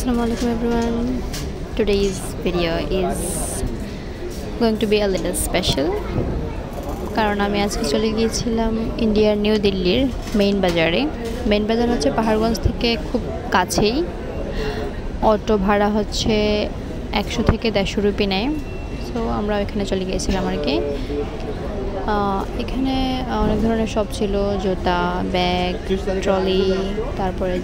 Assalamualaikum everyone. Today's video is going to be a little special কারণ আমি আজকে চলে গিয়েছিলাম ইন্ডিয়ার নিউ দিল্লির মেইন বাজারে। মেইন বাজার হচ্ছে পাহাড়গঞ্জ থেকে খুব কাছেই। অটো ভাড়া হচ্ছে 100 থেকে 150 রুপি নেয়। সো আমরা এখানে চলে গিয়েছিলাম আর কি। এখানে অনেক ধরনের শপ ছিল, জুতা, ব্যাগ, ট্রলি, তারপরে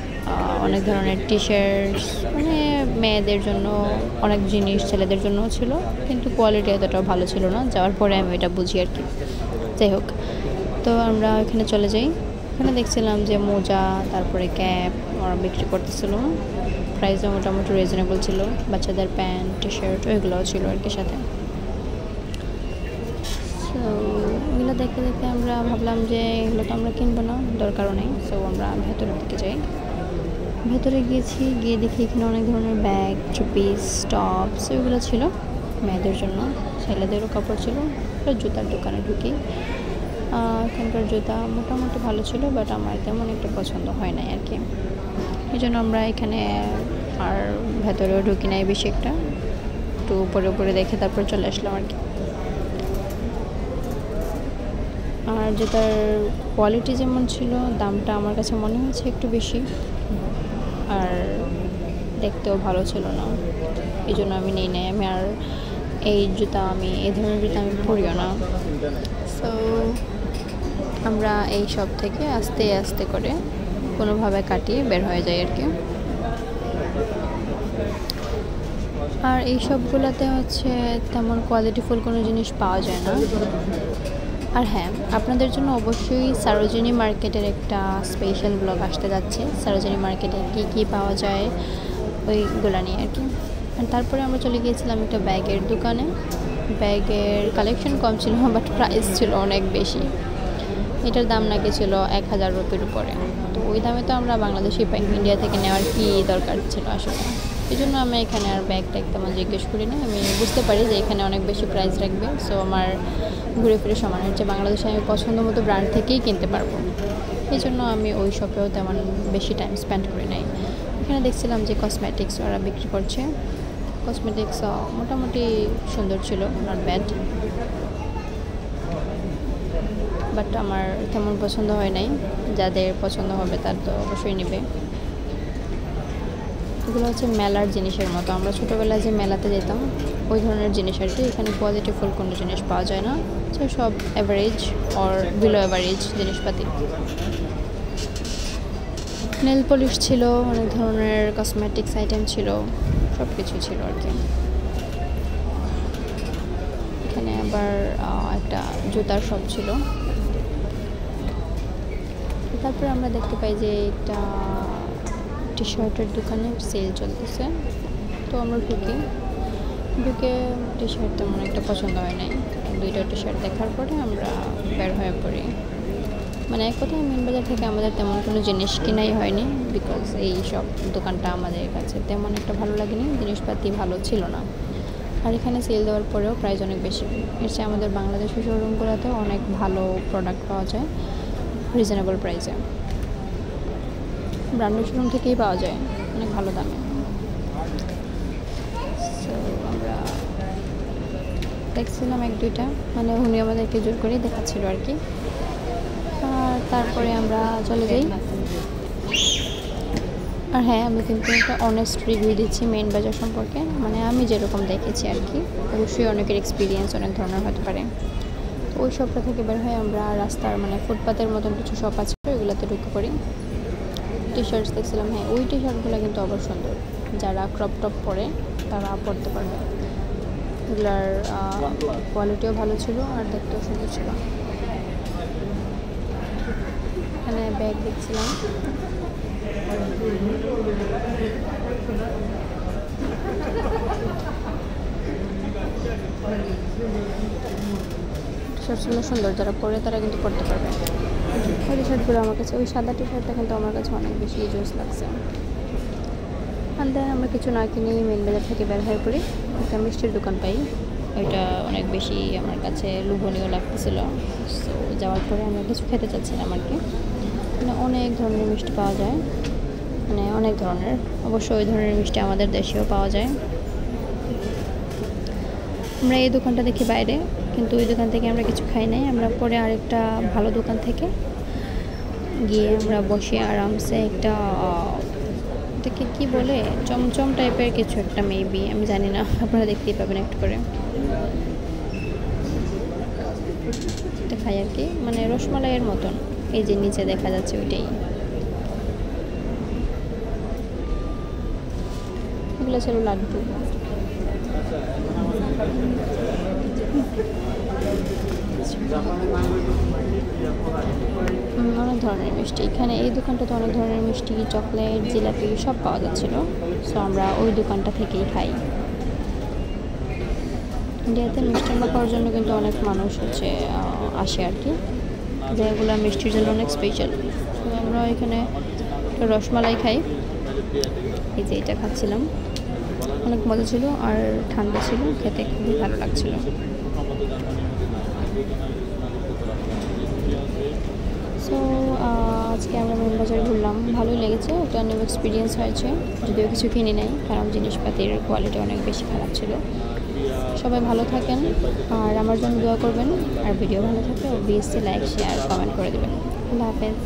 অনেক ধরনের টি শার্টস, মানে মেয়েদের জন্য অনেক জিনিস, ছেলেদের জন্যও ছিল, কিন্তু কোয়ালিটি এতটাও ভালো ছিল না। যাওয়ার পরে আমি এটা বুঝি আর কি। যাই হোক, তো আমরা এখানে চলে যাই। এখানে দেখছিলাম যে মোজা, তারপরে ক্যাপ ওরা বিক্রি করতেছিল। প্রাইসও মোটামুটি রিজনেবল ছিল। বাচ্চাদের প্যান্ট, টি শার্ট ওইগুলোও ছিল আর কি সাথে। তো ওগুলো দেখতে দেখতে আমরা ভাবলাম যে এগুলো তো আমরা কিনবো না, দরকারও নেই। সো আমরা ভেতরের দিকে যাই। ভেতরে গিয়ে দেখি এখানে অনেক ধরনের ব্যাগ, ট্রিপিস, টপস ওইগুলো ছিল মেয়েদের জন্য। ছেলেদেরও কাপড় ছিল। জুতার দোকানে ঢুকি। এখানকার জুতা মোটামুটি ভালো ছিল, বাট আমার তেমন একটা পছন্দ হয় নাই আর কি। এই জন্য আমরা এখানে আর ভেতরেও ঢুকি নাই বেশি একটা, একটু উপরে উপরে দেখে তারপর চলে আসলাম আর কি। আর জুতার কোয়ালিটি যেমন ছিল, দামটা আমার কাছে মনে হয়েছে একটু বেশি, আর দেখতেও ভালো ছিল না। এই জন্য আমি নিই নাই। আমি আর এই ধরনের জুতা আমি পরিও না। সো আমরা এই সব থেকে আস্তে আস্তে করে কোনোভাবে কাটিয়ে বের হয়ে যাই আর কি। আর এই সবগুলোতে হচ্ছে তেমন কোয়ালিটিফুল কোনো জিনিস পাওয়া যায় না। আর হ্যাঁ, আপনাদের জন্য অবশ্যই সরোজিনী মার্কেটের একটা স্পেশাল ব্লগ আসতে যাচ্ছে। সরোজিনী মার্কেটে কী কী পাওয়া যায় ওইগুলো নিয়ে আর কি। আর তারপরে আমরা চলে গিয়েছিলাম একটা ব্যাগের দোকানে। ব্যাগের কালেকশন কম ছিল, বাট প্রাইস ছিল অনেক বেশি। এটার দাম নাকি ছিল 1000 রুপির উপরে। তো ওই দামে তো আমরা বাংলাদেশি পাই, ইন্ডিয়া থেকে নেওয়ার কী দরকার ছিল আসলে। এই জন্য আমি এখানে আর ব্যাগটা তেমন জিজ্ঞেস করি না। আমি বুঝতে পারি যে এখানে অনেক বেশি প্রাইস রাখবে। সো আমার ঘুরে ফিরে সমান হচ্ছে বাংলাদেশে আমি পছন্দ মতো ব্র্যান্ড থেকেই কিনতে পারবো। এই জন্য আমি ওই শপেও তেমন বেশি টাইম স্পেন্ড করি নাই। এখানে দেখছিলাম যে কসমেটিক্স ওরা বিক্রি করছে। কসমেটিক্স মোটামুটি সুন্দর ছিল, নট ব্যাড, বাট আমার তেমন পছন্দ হয় নাই। যাদের পছন্দ হবে তার তো অবশ্যই নেবে। এগুলো হচ্ছে মেলার জিনিসের মতো। আমরা ছোটোবেলায় যে মেলাতে যেতাম ওই ধরনের জিনিস আর কি। এখানে কোয়ালিটিফুল কোনো জিনিস পাওয়া যায় না, যে সব অ্যাভারেজ অর বিলো অ্যাভারেজ জিনিসপাতি। নেল পলিশ ছিল, অনেক ধরনের কসমেটিক্স আইটেম ছিল, সব কিছুই ছিল আর কি। এখানে আবার একটা জুতার শপ ছিল। তারপরে আমরা দেখতে পাই যে একটা টি শার্টের দোকানে সেল চলতেছে। তো আমরা ঢুকে টি শার্ট তেমন একটা পছন্দ হয় নাই। 2টা টি শার্ট দেখার পরে আমরা বের হয়ে পড়ি। মানে এক কথায় মেইন বাজার থেকে আমাদের তেমন কোনো জিনিস কেনাই হয়নি, বিকজ এই সব দোকানটা আমাদের কাছে তেমন একটা ভালো লাগেনি, জিনিসপাতি ভালো ছিল না। আর এখানে সেল দেওয়ার পরেও প্রাইস অনেক বেশি। এর চেয়ে আমাদের বাংলাদেশের শোরুমগুলোতে অনেক ভালো প্রোডাক্ট পাওয়া যায় রিজনেবল প্রাইসে। ব্র্যান্ডেড শোরুম থেকেই পাওয়া যায় অনেক ভালো দামে। সো আমরা দেখছিলাম 1-2টা, মানে উনি আমাদেরকে জোর করেই দেখাচ্ছিল আর কি। আর তারপরে আমরা চলে যাই। আর হ্যাঁ, আমি কিন্তু একটা অনেস্ট রিভিউ দিচ্ছি মেইন বাজার সম্পর্কে, মানে আমি যেরকম দেখেছি আর কি। অবশ্যই অনেকের এক্সপিরিয়েন্স অনেক ধরনের হতে পারে। তো ওই শপটা থেকে বের হয়ে আমরা রাস্তার মানে ফুটপাতের মতন কিছু শপ আছে, ওইগুলোতে ঢুকে পড়ি। টি শার্টস দেখছিলাম। হ্যাঁ, ওই টি শার্টগুলো কিন্তু আবার সুন্দর, যারা ক্রপ টপ পরে তারা পরতে পারবে। এগুলার কোয়ালিটিও ভালো ছিল আর দেখতেও সুন্দর ছিল। এখানে ব্যাগ দেখছিলাম। টি শার্টগুলো সুন্দর, যারা পরে তারা কিন্তু পরতে পারবে। ওই টি শার্টগুলো আমার কাছে, ওই সাদা টি শার্টটা কিন্তু আমার কাছে অনেক বেশি জোস লাগছে। আর দেন আমরা কিছু না কিনে মেইন বাজার থেকে বের হয়ে পড়ি। একটা মিষ্টির দোকান পাই, ওইটা অনেক বেশি আমার কাছে লোভনীয় লাগতেছিল। সো যাওয়ার পরে আমরা কিছু খেতে চাচ্ছিলাম আর কি। মানে অনেক ধরনের মিষ্টি পাওয়া যায়। মানে অনেক ধরনের। অবশ্য ওই ধরনের মিষ্টি আমাদের দেশেও পাওয়া যায়। আমরা এই দোকানটা দেখি বাইরে, কিন্তু ওই দোকান থেকে আমরা কিছু খাই নাই। আমরা পরে আরেকটা ভালো দোকান থেকে গিয়ে আমরা বসে আরামসে একটা এটাকে কী বলে, চমচম টাইপের কিছু একটা, মেবি আমি জানি না, আপনারা দেখতেই পাবেন একটু করে। এটা খাই আর কি, মানে রসমালাইয়ের মতন। এই যে নিচে দেখা যাচ্ছে ওইটাই। এগুলো ছিল লাড্ডু। অনেক ধরনের মিষ্টি এখানে, এই দোকানটাতে অনেক ধরনের মিষ্টি, চকলেট, জিলাপি সব পাওয়া যাচ্ছিল। সো আমরা ওই দোকানটা থেকেই খাই। ইন্ডিয়াতে মিষ্টান্ন খাওয়ার জন্য কিন্তু অনেক মানুষ আসে আর কি, যেগুলো মিষ্টির জন্য অনেক স্পেশাল। তো আমরা এখানে রসমালাই খাই। এই যে এটা খাচ্ছিলাম, অনেক মজা ছিল আর ঠান্ডা ছিল, খেতে খুবই ভালো লাগছিল। সো আজকে আমরা মেন বাজার ঘুরলাম, ভালোই লেগেছে, একটা নিউ এক্সপিরিয়েন্স হয়েছে। যদিও কিছু কিনি নাই, কারণ জিনিসপাতির কোয়ালিটি অনেক বেশি খারাপ ছিল। সবাই ভালো থাকেন আর আমার জন্য দোয়া করবেন। আর ভিডিও ভালো থাকলে অবভিয়াসলি লাইক, শেয়ার, কমেন্ট করে দেবেন। আল্লাহ হাফেজ।